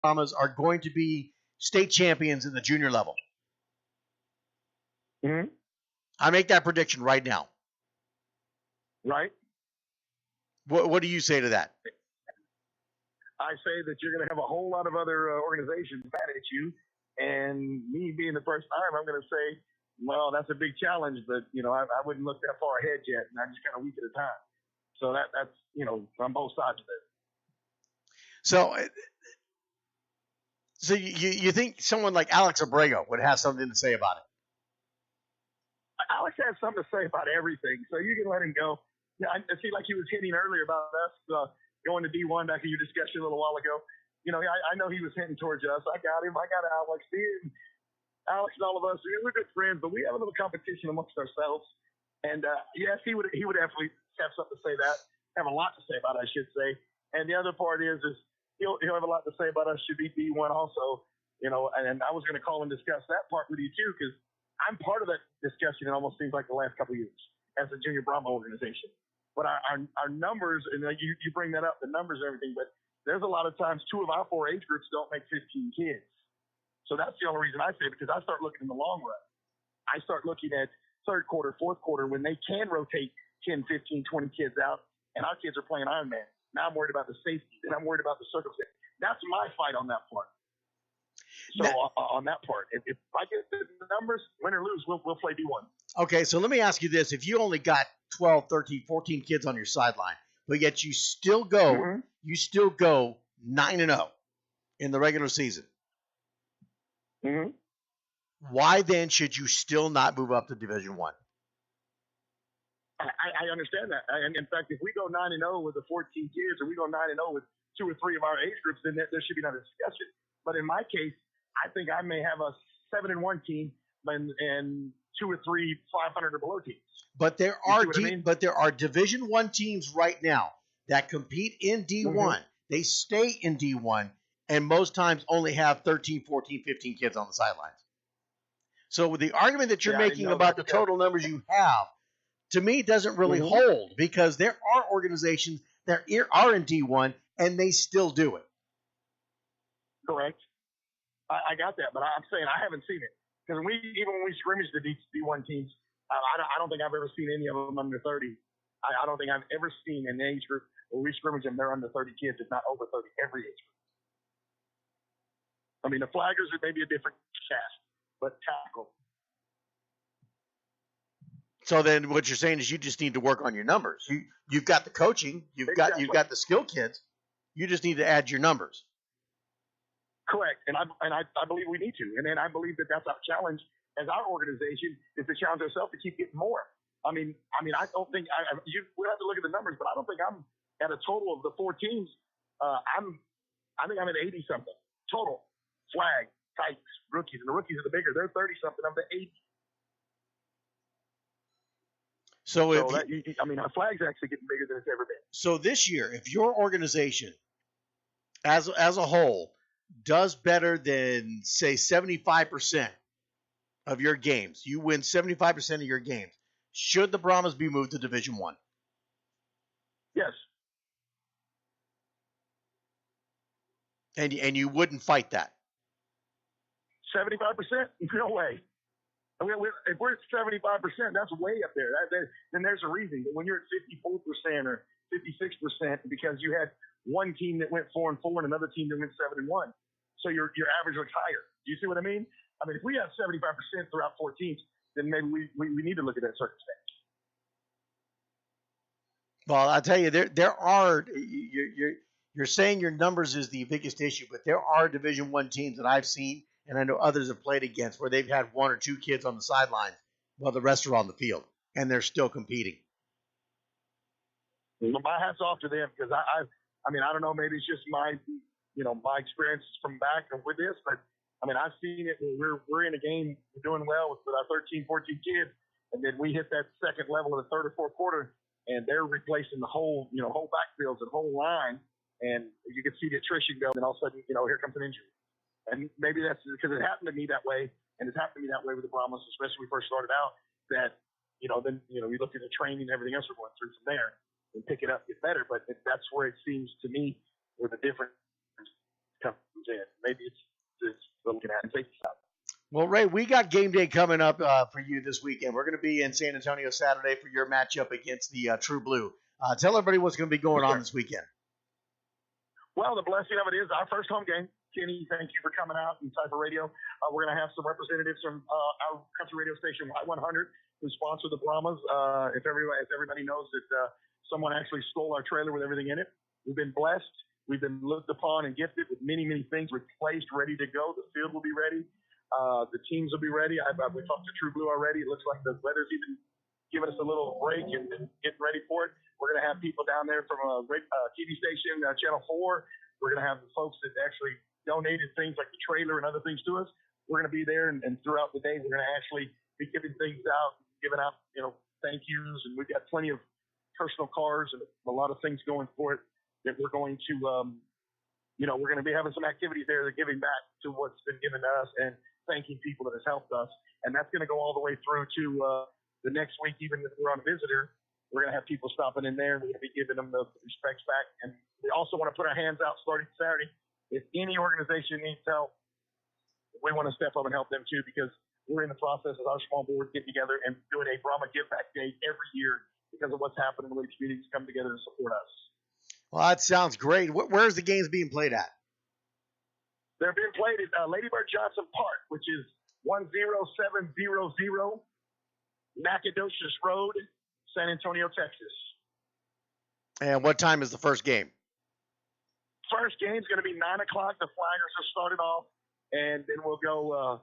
Brahmas are going to be state champions in the junior level. Mm-hmm. I make that prediction right now. Right? What do you say to that? I say that you're going to have a whole lot of other organizations mad at you, and me being the first time, I'm going to say, well, that's a big challenge, but I wouldn't look that far ahead yet, and I'm just kind of week at a time. So that's on both sides of it. So you think someone like Alex Abrego would have something to say about it? Alex has something to say about everything, so you can let him go. Yeah, I feel like he was hinting earlier about us going to D1 back in your discussion a little while ago. I know he was hinting towards us. I got him. I got Alex. Alex and all of us, we're good friends, but we have a little competition amongst ourselves. And yes, he would definitely have something to say have a lot to say about it, I should say. And the other part is he'll have a lot to say about us should be D1 also. And I was going to call and discuss that part with you too, because I'm part of that discussion. It almost seems like the last couple of years as a junior Brahma organization. But our numbers, and you bring that up, the numbers and everything, but there's a lot of times 2 of our 4 age groups don't make 15 kids. So that's the only reason I say it, because I start looking in the long run. I start looking at third quarter, fourth quarter, when they can rotate 10, 15, 20 kids out, and our kids are playing Ironman. Now I'm worried about the safety, and I'm worried about the circumstance. That's my fight on that part. So on that part, if I get the numbers, win or lose, we'll play D1. Okay, so let me ask you this. If you only got 12, 13, 14 kids on your sideline, but yet you still go 9-0 in the regular season, mm-hmm. Why then should you still not move up to Division I? I understand that. And in fact, if we go 9-0 with the 14 kids, or we go 9-0 with 2 or 3 of our age groups, then there should be no discussion. But in my case, I think I may have a 7-1 team and 2 or 3 500 or below teams. But there are Division I teams right now that compete in D1. Mm-hmm. They stay in D1, and most times only have 13, 14, 15 kids on the sidelines. So with the argument that you're making about the total numbers you have, to me, doesn't really hold, because there are organizations that are in D1 and they still do it. Correct. I got that, but I'm saying I haven't seen it, because even when we scrimmage the D1 teams, I don't think I've ever seen any of them under 30. I don't think I've ever seen an age group where we scrimmage them, they're under 30 kids, if not over 30, every age group. I mean, the flaggers are maybe a different cast, but tackle. So then what you're saying is you just need to work on your numbers. You've got the coaching, you've got the skill kids. You just need to add your numbers. Correct. And I believe we need to. And then I believe that that's our challenge as our organization, is to challenge ourselves to keep getting more. I mean, I don't think we'll have to look at the numbers, but I don't think I'm at a total of the 4 teams. I think I'm at 80 something total. Flag, Titans, rookies, and the rookies are the bigger. They're 30 something. I'm at 80. So our flag's actually getting bigger than it's ever been. So this year, if your organization, as a whole, does better than, say, 75% of your games, you win 75% of your games, should the Brahmas be moved to Division I? Yes. And you wouldn't fight that? 75%? No way. I mean, if we're at 75%, that's way up there. Then there's a reason. But when you're at 54% or 56%, because you had one team that went 4-4 and another team that went 7-1, so your average looks higher. Do you see what I mean? I mean, if we have 75% throughout 4 teams, then maybe we need to look at that circumstance. Well, I'll tell you, there are you're saying your numbers is the biggest issue, but there are Division I teams that I've seen, and I know others have played against, where they've had 1 or 2 kids on the sidelines while the rest are on the field, and they're still competing. Well, my hat's off to them, because I mean, I don't know, maybe it's just my experience from back with this, but I mean, I've seen it when we're in a game, we're doing well with our 13, 14 kids, and then we hit that second level of the third or fourth quarter, and they're replacing the whole backfields and whole line, and you can see the attrition go, and all of a sudden, here comes an injury. And maybe that's because it happened to me that way, and it's happened to me that way with the Brahmas, especially when we first started out, that, then we look at the training and everything else we're going through from there and pick it up, get better. But that's where it seems to me where the difference comes in. Maybe it's looking at safety stuff. Well, Ray, we got game day coming up for you this weekend. We're going to be in San Antonio Saturday for your matchup against the True Blue. Tell everybody what's going to be going on this weekend. Well, the blessing of it is our first home game. Kenny, thank you for coming out and Typer Radio. We're going to have some representatives from our country radio station, Y100, who sponsor the Brahmas. If everybody knows that someone actually stole our trailer with everything in it. We've been blessed. We've been looked upon and gifted with many, many things replaced, ready to go. The field will be ready. The teams will be ready. We talked to True Blue already. It looks like the weather's even giving us a little break and getting ready for it. We're going to have people down there from a TV station, Channel 4. We're going to have the folks that actually donated things like the trailer and other things to us. We're going to be there, and throughout the day, we're going to actually be giving things out, giving out, thank yous, and we've got plenty of personal cards and a lot of things going for it that we're going to, we're going to be having some activities there that are giving back to what's been given to us and thanking people that has helped us. And that's going to go all the way through to the next week, even if we're on a visitor. We're going to have people stopping in there, and we're going to be giving them the respects back. And we also want to put our hands out starting Saturday. If any organization needs help, we want to step up and help them too, because we're in the process of our small board getting together and doing a Brahma Give Back Day every year because of what's happening, the way the communities come together to support us. Well, that sounds great. Where's the games being played at? They're being played at Lady Bird Johnson Park, which is 10700 Nacogdoches Road, San Antonio, Texas. And what time is the first game? First game's going to be 9 o'clock. The Flyers are started off, and then we'll go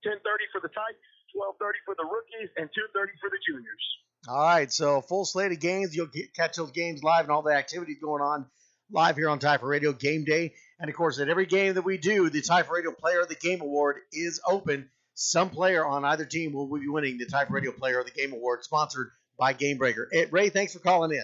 10:30 for the Tykes, 12:30 for the rookies, and 2:30 for the juniors. All right, so full slate of games. You'll catch those games live and all the activities going on live here on Typer Radio Game Day. And, of course, at every game that we do, the Typer Radio Player of the Game Award is open. Some player on either team will be winning the Typer Radio Player of the Game Award, sponsored by Game Breaker. Hey, Ray, thanks for calling in.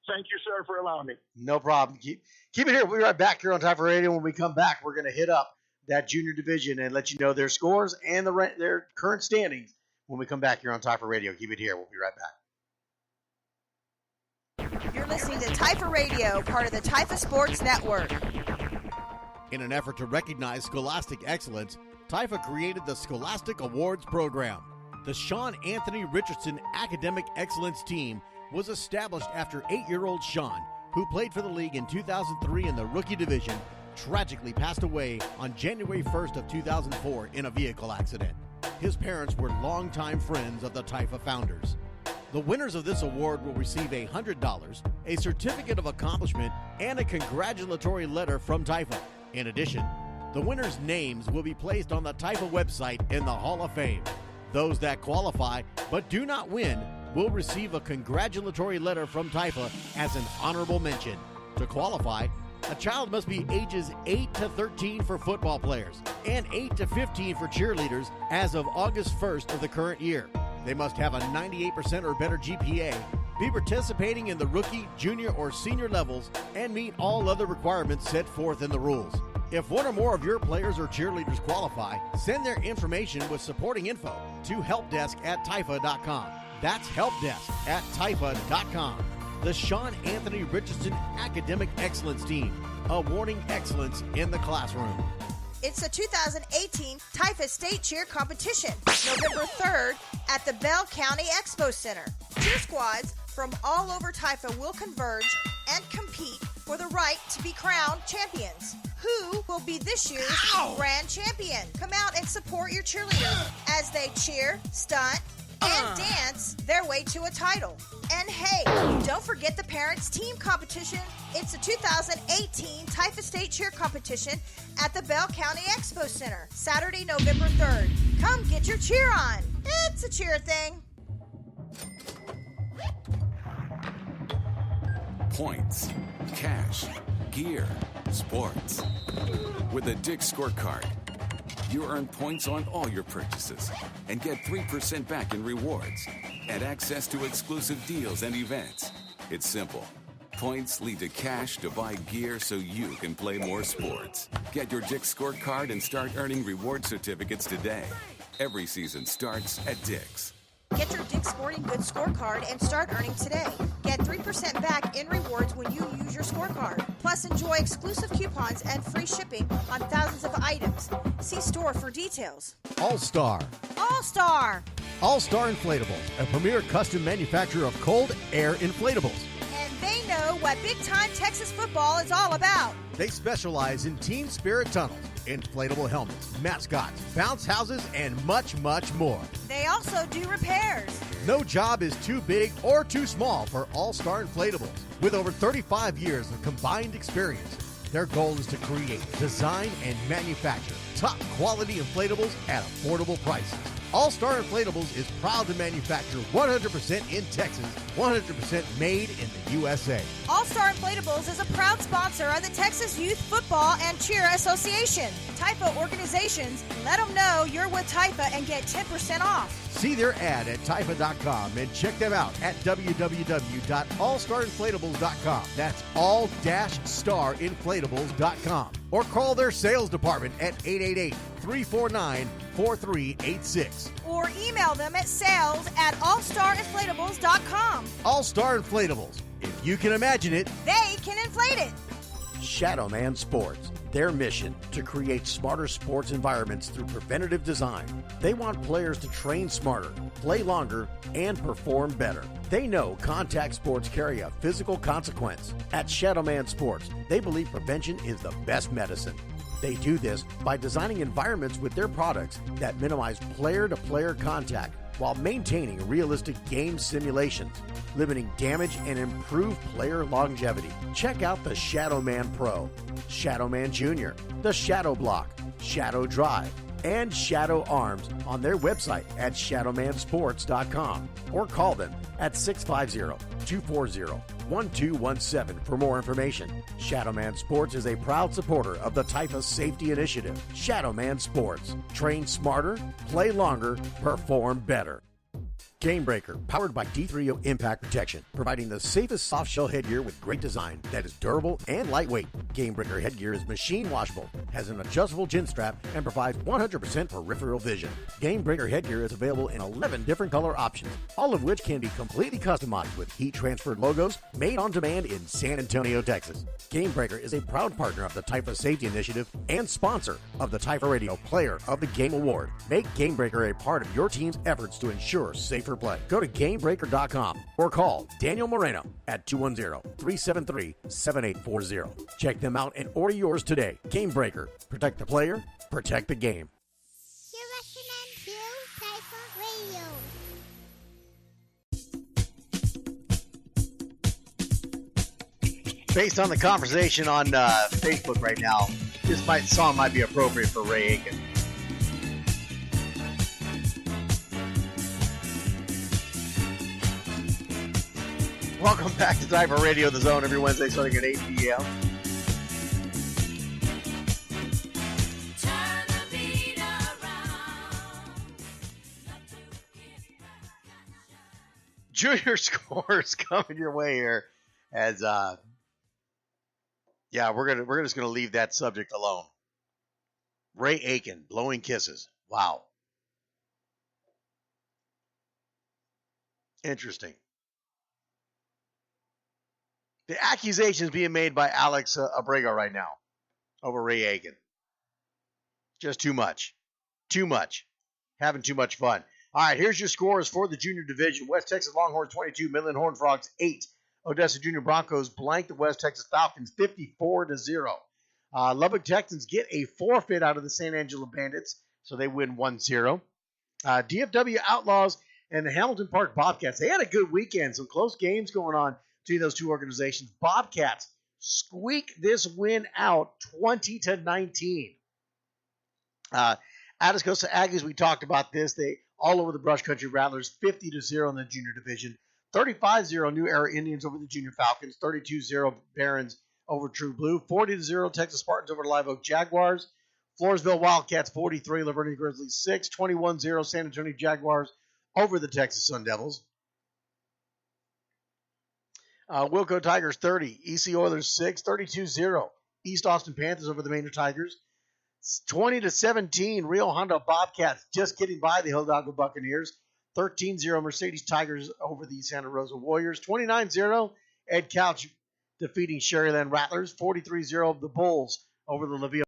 Thank you, sir, for allowing me. No problem. Keep it here. We'll be right back here on Typer Radio. When we come back, we're going to hit up that junior division and let you know their scores and their current standings when we come back here on Typer Radio. Keep it here. We'll be right back. You're listening to Typer Radio, part of the Typer Sports Network. In an effort to recognize scholastic excellence, Typer created the Scholastic Awards program. The Sean Anthony Richardson Academic Excellence Team was established after 8-year-old Sean, who played for the league in 2003 in the rookie division, tragically passed away on January 1st of 2004 in a vehicle accident. His parents were longtime friends of the Tyfa founders. The winners of this award will receive $100, a certificate of accomplishment, and a congratulatory letter from Tyfa. In addition, the winners' names will be placed on the Tyfa website in the Hall of Fame. Those that qualify but do not win will receive a congratulatory letter from Tyfa as an honorable mention. To qualify, a child must be ages 8 to 13 for football players and 8 to 15 for cheerleaders as of August 1st of the current year. They must have a 98% or better GPA, be participating in the rookie, junior, or senior levels, and meet all other requirements set forth in the rules. If one or more of your players or cheerleaders qualify, send their information with supporting info to helpdesk@tyfa.com. That's helpdesk@tyfa.com. The Sean Anthony Richardson Academic Excellence Team, awarding excellence in the classroom. It's the 2018 Tyfa State Cheer Competition, November 3rd at the Bell County Expo Center. Cheer squads from all over Tyfa will converge and compete for the right to be crowned champions. Who will be this year's grand champion? Come out and support your cheerleaders as they cheer, stunt, and dance their way to a title. And hey, don't forget the Parents Team Competition. It's the 2018 Tyfa State Cheer Competition at the Bell County Expo Center, Saturday, November 3rd. Come get your cheer on. It's a cheer thing. Points, cash, gear, sports. With a Dick's Scorecard, you earn points on all your purchases and get 3% back in rewards and access to exclusive deals and events. It's simple. Points lead to cash to buy gear so you can play more sports. Get your Dick's Scorecard and start earning reward certificates today. Every season starts at Dick's. Get your Dick's Sporting Goods scorecard and start earning today. Get 3% back in rewards when you use your scorecard. Plus, enjoy exclusive coupons and free shipping on thousands of items. See store for details. All-Star. All-Star. All-Star Inflatables, a premier custom manufacturer of cold air inflatables. And they know what big-time Texas football is all about. They specialize in Team Spirit tunnels, inflatable helmets, mascots, bounce houses, and much, much more. They also do repairs. No job is too big or too small for All-Star Inflatables. With over 35 years of combined experience, their goal is to create, design, and manufacture top-quality inflatables at affordable prices. All-Star Inflatables is proud to manufacture 100% in Texas, 100% made in the USA. All-Star Inflatables is a proud sponsor of the Texas Youth Football and Cheer Association. TIFA organizations, let them know you're with TIFA and get 10% off. See their ad at TIFA.com and check them out at www.allstarinflatables.com. That's all-starinflatables.com. Or call their sales department at 888-349-4386. Or email them at sales@allstarinflatables.com. All-Star Inflatables. If you can imagine it, they can inflate it. Shadowman Sports. Their mission, to create smarter sports environments through preventative design. They want players to train smarter, play longer, and perform better. They know contact sports carry a physical consequence. At Shadowman Sports, they believe prevention is the best medicine. They do this by designing environments with their products that minimize player-to-player contact while maintaining realistic game simulations, limiting damage and improve player longevity. Check out the Shadowman Pro, Shadowman Junior, the Shadow Block, Shadow Drive, and Shadow Arms on their website at shadowmansports.com or call them at 650-240-1217 for more information. Shadowman Sports is a proud supporter of the TIFA Safety Initiative. Shadowman Sports. Train smarter, play longer, perform better. Game Breaker, powered by D3O Impact Protection, providing the safest soft-shell headgear with great design that is durable and lightweight. Game Breaker headgear is machine washable, has an adjustable chin strap, and provides 100% peripheral vision. Game Breaker headgear is available in 11 different color options, all of which can be completely customized with heat-transferred logos made on demand in San Antonio, Texas. Game Breaker is a proud partner of the TIFA Safety Initiative and sponsor of the TIFA Radio Player of the Game Award. Make Game Breaker a part of your team's efforts to ensure safer play. Go to GameBreaker.com or call Daniel Moreno at 210-373-7840. Check them out and order yours today. Game Breaker. Protect the player, protect the game. You're listening to TIFA Radio. Based on the conversation on Facebook right now, this song might be appropriate for Ray Aiken. Welcome back to TIFA Radio, The Zone, every Wednesday starting at 8 p.m. Junior scores coming your way here as we're just gonna leave that subject alone. Ray Aiken blowing kisses. Wow. Interesting. The accusations being made by Alex Abrego right now over Ray Aiken. Just too much. Too much. Having too much fun. All right, here's your scores for the junior division. West Texas Longhorns 22, Midland Horned Frogs 8. Odessa Junior Broncos blank the West Texas Falcons 54-0. Lubbock Texans get a forfeit out of the San Angelo Bandits, so they win 1-0. DFW Outlaws and the Hamilton Park Bobcats. They had a good weekend. Some close games going on between those two organizations. Bobcats squeak this win out 20-19. Atascosa Aggies, we talked about this. They all over the Brush Country Rattlers, 50-0 in the junior division. 35-0 New Era Indians over the Junior Falcons. 32-0 Barons over True Blue. 40-0 Texas Spartans over the Live Oak Jaguars. Floresville Wildcats 43, Lavernia Grizzlies 6. 21-0 San Antonio Jaguars over the Texas Sun Devils. Wilco Tigers 30, EC Oilers 6. 32-0 East Austin Panthers over the Manor Tigers. 20-17 Rio Hondo Bobcats just getting by the Hidalgo Buccaneers. 13-0 Mercedes Tigers over the Santa Rosa Warriors. 29-0 Ed Couch defeating Sherryland Rattlers. 43-0 the Bulls over the LaVille